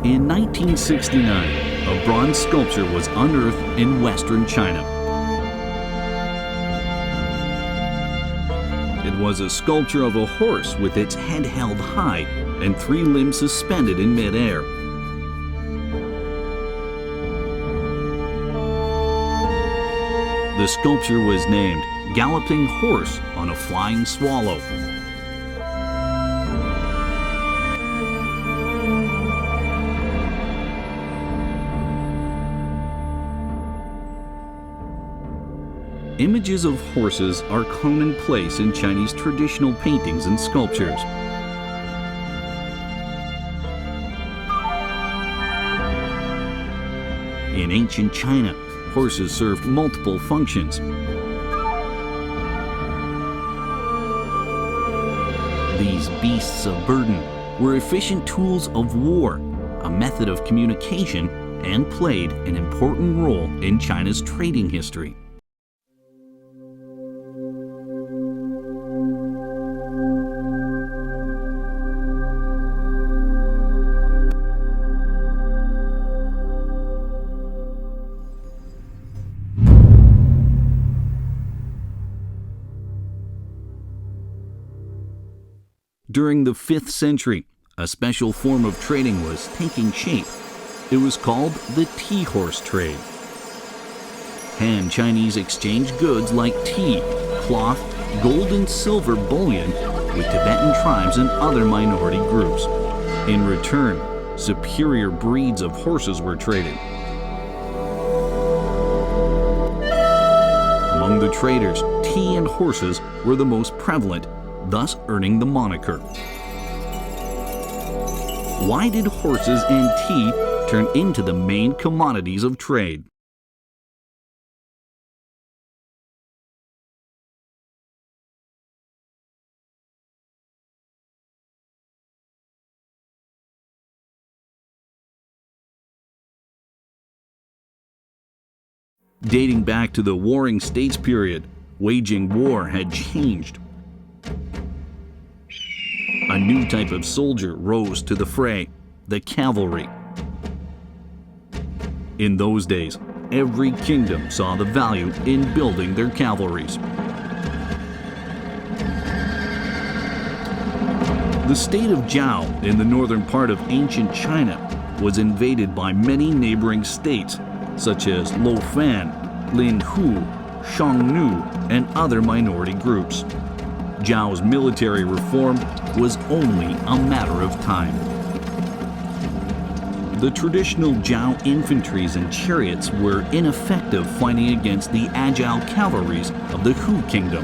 In 1969, a bronze sculpture was unearthed in western China. It was a sculpture of a horse with its head held high and 3 limbs suspended in midair. The sculpture was named Galloping Horse on a Flying Swallow. Images of horses are commonplace in Chinese traditional paintings and sculptures. In ancient China, horses served multiple functions. These beasts of burden were efficient tools of war, a method of communication, and played an important role in China's trading history. During the 5th century, a special form of trading was taking shape. It was called the tea horse trade. Han Chinese exchanged goods like tea, cloth, gold and silver bullion with Tibetan tribes and other minority groups. In return, superior breeds of horses were traded. Among the traders, tea and horses were the most prevalent, thus earning the moniker. Why did horses and tea turn into the main commodities of trade? Dating back to the Warring States period, waging war had changed. A new type of soldier rose to the fray, the cavalry. In those days, every kingdom saw the value in building their cavalries. The state of Zhao in the northern part of ancient China was invaded by many neighboring states, such as Lofan, Linhu, Xiongnu, and other minority groups. Zhao's military reform was only a matter of time. The traditional Zhao infantries and chariots were ineffective fighting against the agile cavalries of the Hu kingdom.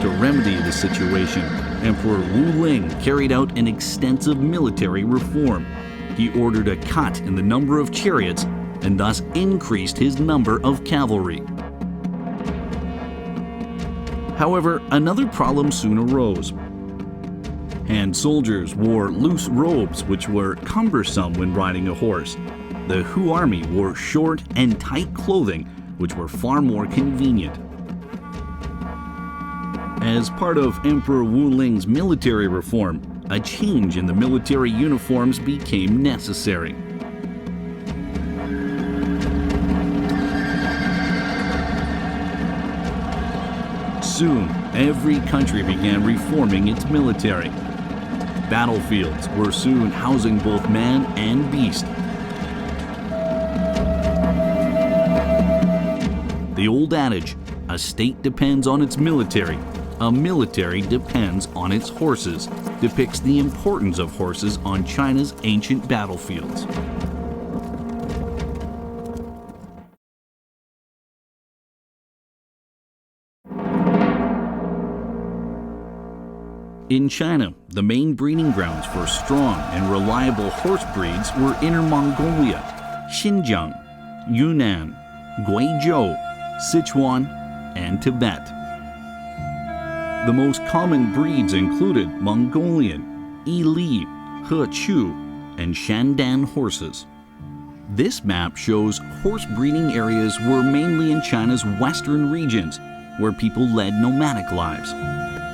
To remedy the situation, Emperor Wu Ling carried out an extensive military reform. He ordered a cut in the number of chariots and thus increased his number of cavalry. However, another problem soon arose. Han soldiers wore loose robes which were cumbersome when riding a horse. The Hu army wore short and tight clothing which were far more convenient. As part of Emperor Wu Ling's military reform, a change in the military uniforms became necessary. Soon, every country began reforming its military. Battlefields were soon housing both man and beast. The old adage, a state depends on its military, a military depends on its horses, depicts the importance of horses on China's ancient battlefields. In China, the main breeding grounds for strong and reliable horse breeds were Inner Mongolia, Xinjiang, Yunnan, Guizhou, Sichuan, and Tibet. The most common breeds included Mongolian, Yili, Hechu, and Shandan horses. This map shows horse breeding areas were mainly in China's western regions, where people led nomadic lives.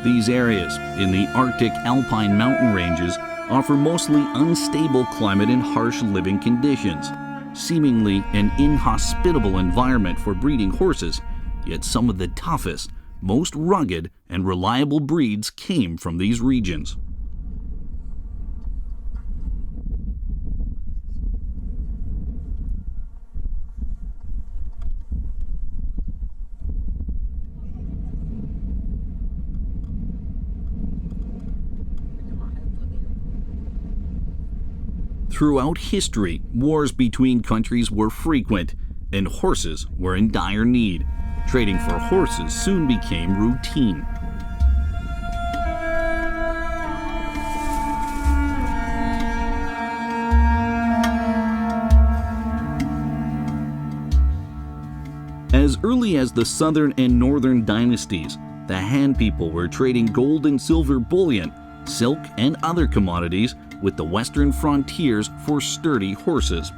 These areas in the Arctic alpine mountain ranges offer mostly unstable climate and harsh living conditions, seemingly an inhospitable environment for breeding horses, yet some of the toughest, most rugged, and reliable breeds came from these regions. Throughout history, wars between countries were frequent, and horses were in dire need. Trading for horses soon became routine. As early as the Southern and Northern dynasties, the Han people were trading gold and silver bullion, silk, and other commodities with the western frontiers for sturdy horses.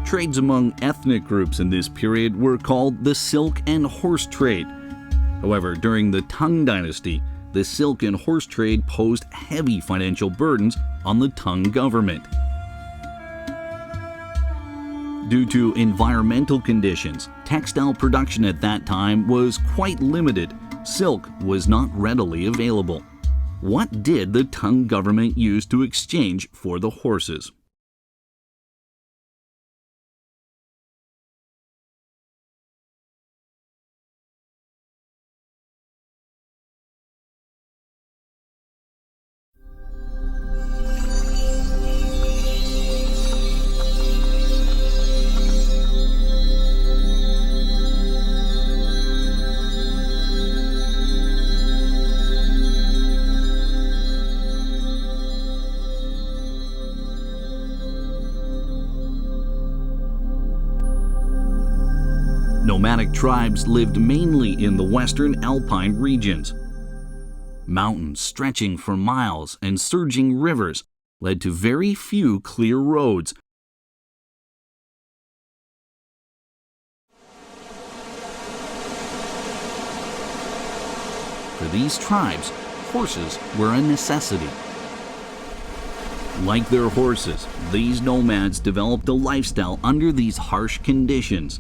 Trades among ethnic groups in this period were called the silk and horse trade. However, during the Tang Dynasty, the silk and horse trade posed heavy financial burdens on the Tang government. Due to environmental conditions, textile production at that time was quite limited. Silk was not readily available. What did the Tang government use to exchange for the horses? Nomadic tribes lived mainly in the western alpine regions. Mountains stretching for miles and surging rivers led to very few clear roads. For these tribes, horses were a necessity. Like their horses, these nomads developed a lifestyle under these harsh conditions.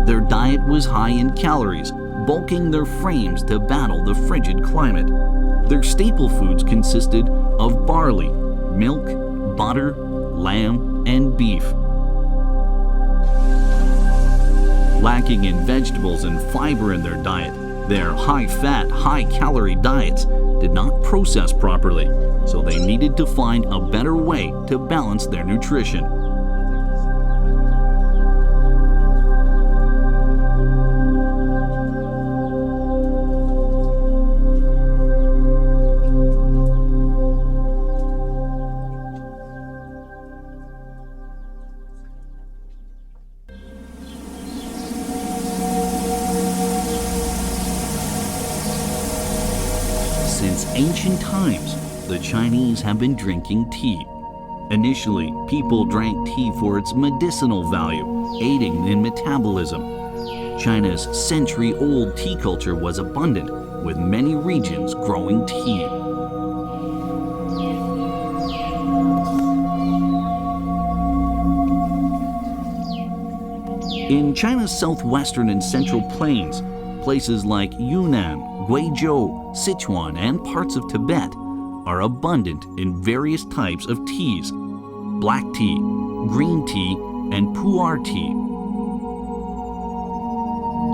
Their diet was high in calories, bulking their frames to battle the frigid climate. Their staple foods consisted of barley, milk, butter, lamb, and beef. Lacking in vegetables and fiber in their diet, their high-fat, high-calorie diets did not process properly, so they needed to find a better way to balance their nutrition. Since ancient times, the Chinese have been drinking tea. Initially, people drank tea for its medicinal value, aiding in metabolism. China's century-old tea culture was abundant, with many regions growing tea. In China's southwestern and central plains, places like Yunnan, Guizhou, Sichuan, and parts of Tibet are abundant in various types of teas: black tea, green tea, and pu'er tea.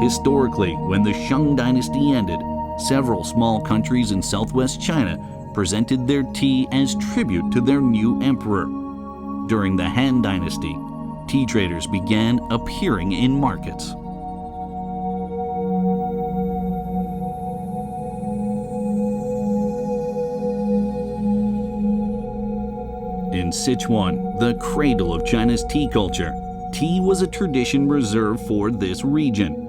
Historically, when the Shang dynasty ended, several small countries in southwest China presented their tea as tribute to their new emperor. During the Han dynasty, tea traders began appearing in markets. In Sichuan, the cradle of China's tea culture, tea was a tradition reserved for this region.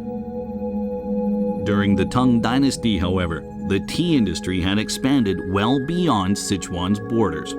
During the Tang Dynasty, however, the tea industry had expanded well beyond Sichuan's borders.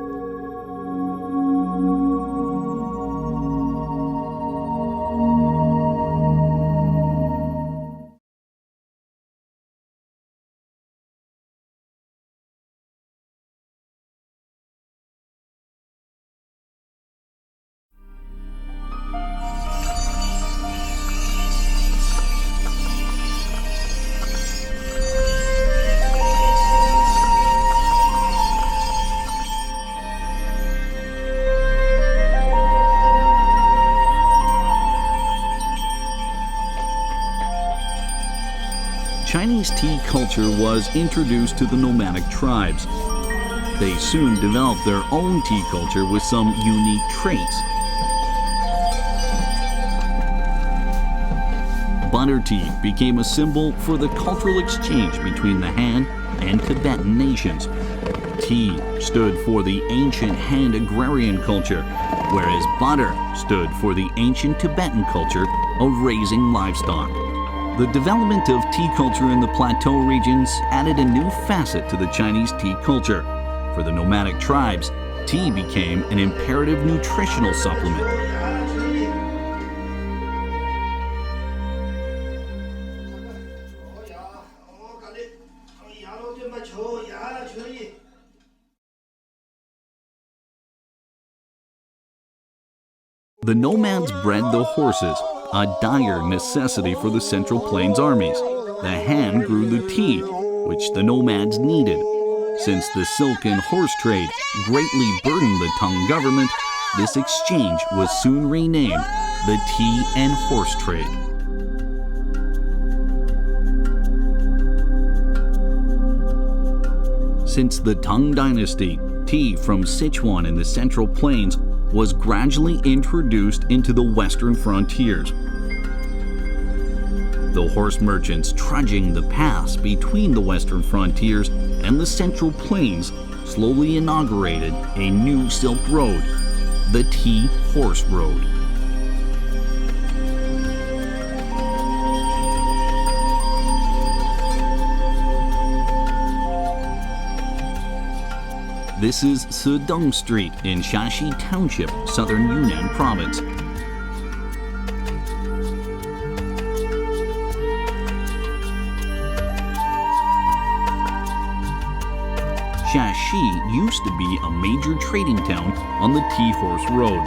Chinese tea culture was introduced to the nomadic tribes. They soon developed their own tea culture with some unique traits. Butter tea became a symbol for the cultural exchange between the Han and Tibetan nations. Tea stood for the ancient Han agrarian culture, whereas butter stood for the ancient Tibetan culture of raising livestock. The development of tea culture in the plateau regions added a new facet to the Chinese tea culture. For the nomadic tribes, tea became an imperative nutritional supplement. The nomads bred the horses, a dire necessity for the Central Plains armies. The Han grew the tea, which the nomads needed. Since the silk and horse trade greatly burdened the Tang government, this exchange was soon renamed the Tea and Horse Trade. Since the Tang Dynasty, tea from Sichuan in the Central Plains was gradually introduced into the western frontiers. The horse merchants trudging the paths between the western frontiers and the Central Plains slowly inaugurated a new Silk Road, the Tea Horse Road. This is Sedong Street in Shaxi Township, southern Yunnan province. Shaxi used to be a major trading town on the Tea Horse Road.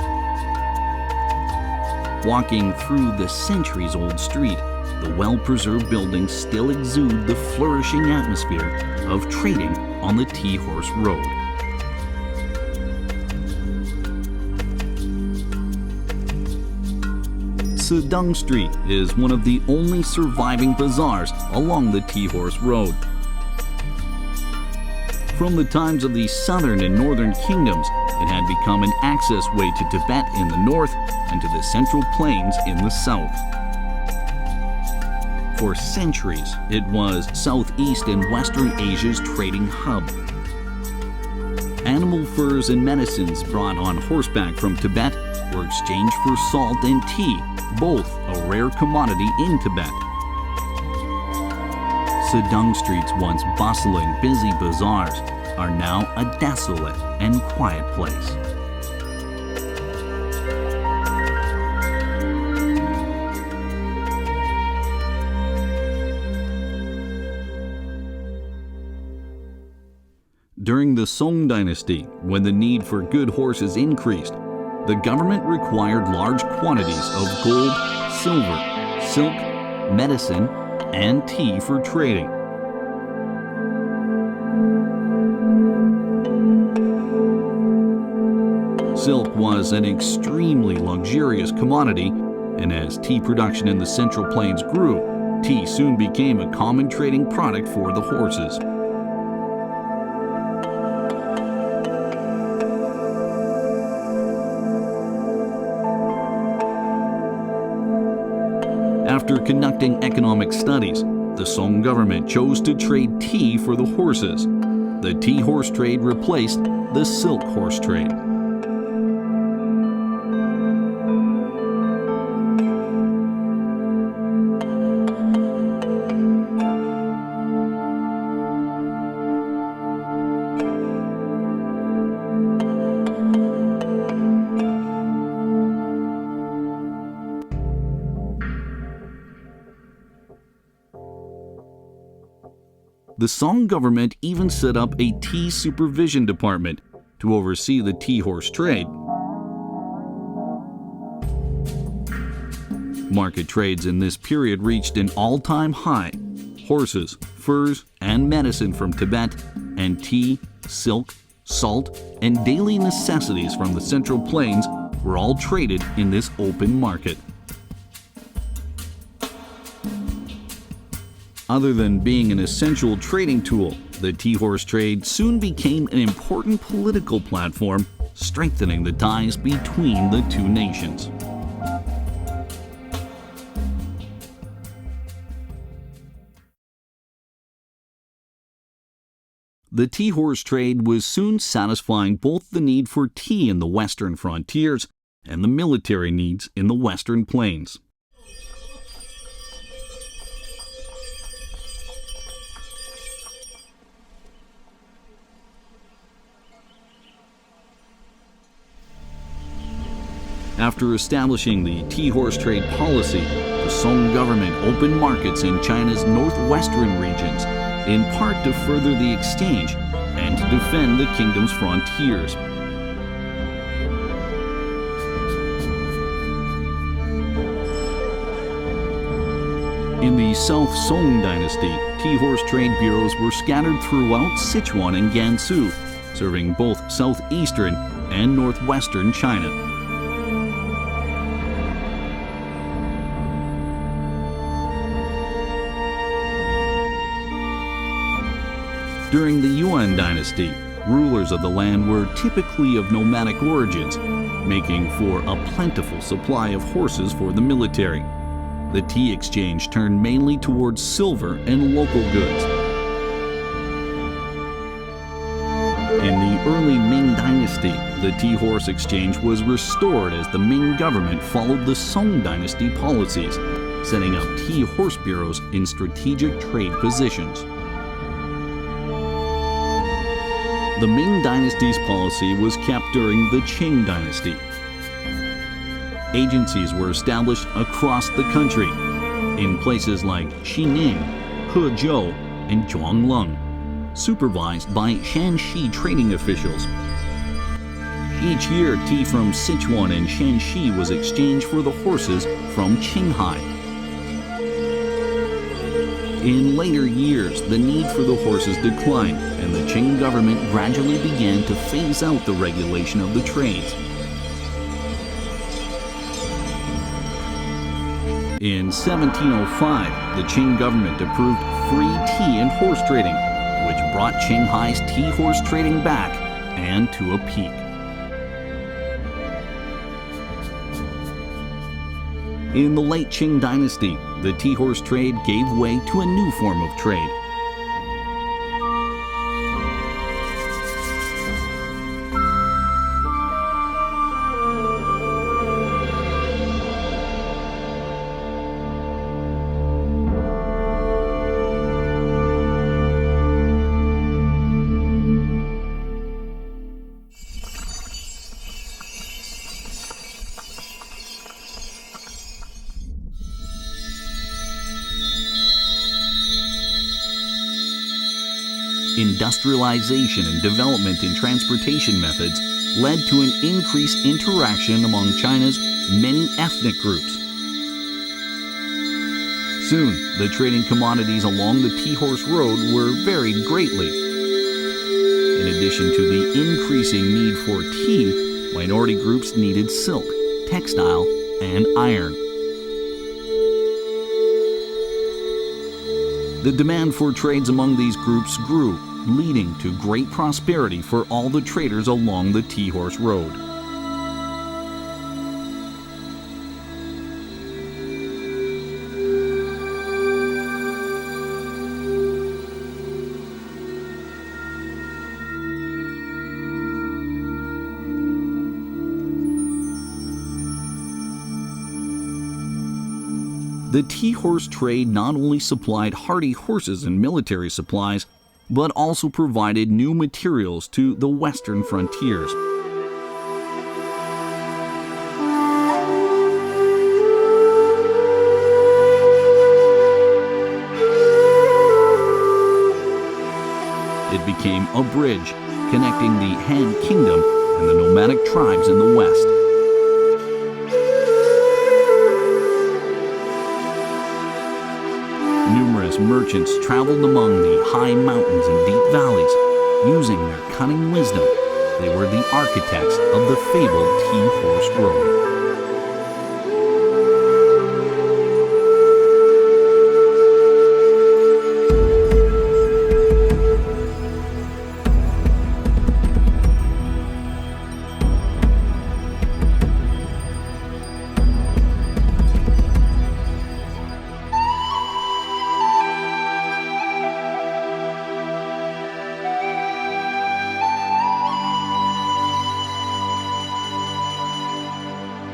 Walking through the centuries-old street, the well-preserved buildings still exude the flourishing atmosphere of trading on the Tea Horse Road. Sedong Street is one of the only surviving bazaars along the Tea Horse Road. From the times of the southern and northern kingdoms, it had become an access way to Tibet in the north and to the Central Plains in the south. For centuries, it was Southeast and Western Asia's trading hub. Animal furs and medicines brought on horseback from Tibet were exchanged for salt and tea, both a rare commodity in Tibet. Sedong Street's once bustling, busy bazaars are now a desolate and quiet place. During the Song Dynasty, when the need for good horses increased, the government required large quantities of gold, silver, silk, medicine, and tea for trading. Silk was an extremely luxurious commodity, and as tea production in the Central Plains grew, tea soon became a common trading product for the horses. After conducting economic studies, the Song government chose to trade tea for the horses. The tea horse trade replaced the silk horse trade. The Song government even set up a tea supervision department to oversee the tea horse trade. Market trades in this period reached an all-time high. Horses, furs, and medicine from Tibet, and tea, silk, salt, and daily necessities from the Central Plains were all traded in this open market. Other than being an essential trading tool, the tea horse trade soon became an important political platform, strengthening the ties between the two nations. The tea horse trade was soon satisfying both the need for tea in the western frontiers and the military needs in the western plains. After establishing the tea horse trade policy, the Song government opened markets in China's northwestern regions, in part to further the exchange and to defend the kingdom's frontiers. In the South Song dynasty, tea horse trade bureaus were scattered throughout Sichuan and Gansu, serving both southeastern and northwestern China. During the Yuan dynasty, rulers of the land were typically of nomadic origins, making for a plentiful supply of horses for the military. The tea exchange turned mainly towards silver and local goods. In the early Ming dynasty, the tea horse exchange was restored as the Ming government followed the Song dynasty policies, setting up tea horse bureaus in strategic trade positions. The Ming dynasty's policy was kept during the Qing dynasty. Agencies were established across the country, in places like Xining, Hezhou, and Zhuangleng, supervised by Shanxi trading officials. Each year, tea from Sichuan and Shanxi was exchanged for the horses from Qinghai. In later years, the need for the horses declined, and the Qing government gradually began to phase out the regulation of the trades. In 1705, the Qing government approved free tea and horse trading, which brought Qinghai's tea horse trading back and to a peak. In the late Qing dynasty, the tea horse trade gave way to a new form of trade. Industrialization and development in transportation methods led to an increased interaction among China's many ethnic groups. Soon, the trading commodities along the tea horse road were varied greatly. In addition to the increasing need for tea, minority groups needed silk, textile, and iron. The demand for trades among these groups grew, leading to great prosperity for all the traders along the tea horse road. The tea horse trade not only supplied hardy horses and military supplies, but also provided new materials to the western frontiers. became a bridge connecting the Han Kingdom and the nomadic tribes in the west. Numerous merchants traveled among the high mountains and deep valleys. Using their cunning wisdom, they were the architects of the fabled Tea-Horse Road.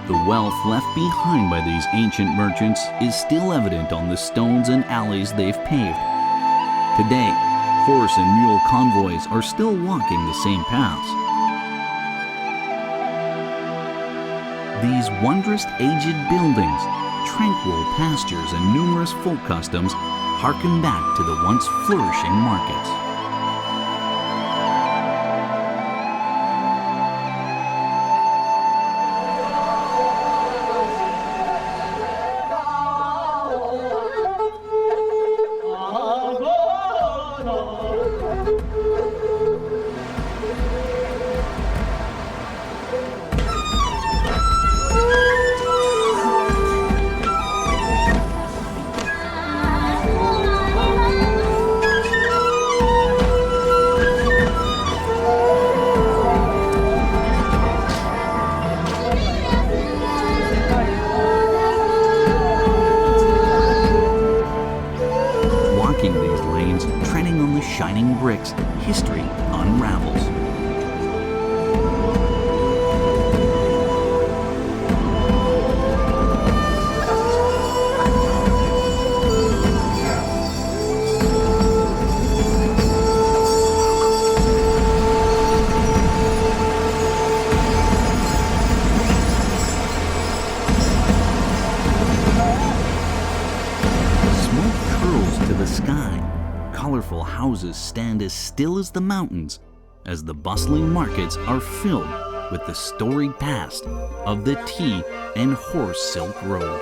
The wealth left behind by these ancient merchants is still evident on the stones and alleys they've paved. Today, horse and mule convoys are still walking the same paths. These wondrous aged buildings, tranquil pastures, and numerous folk customs harken back to the once flourishing markets. Walking these lanes, treading on the shining bricks, history unravels. To the sky, colorful houses stand as still as the mountains as the bustling markets are filled with the storied past of the Tea and Horse Silk Road.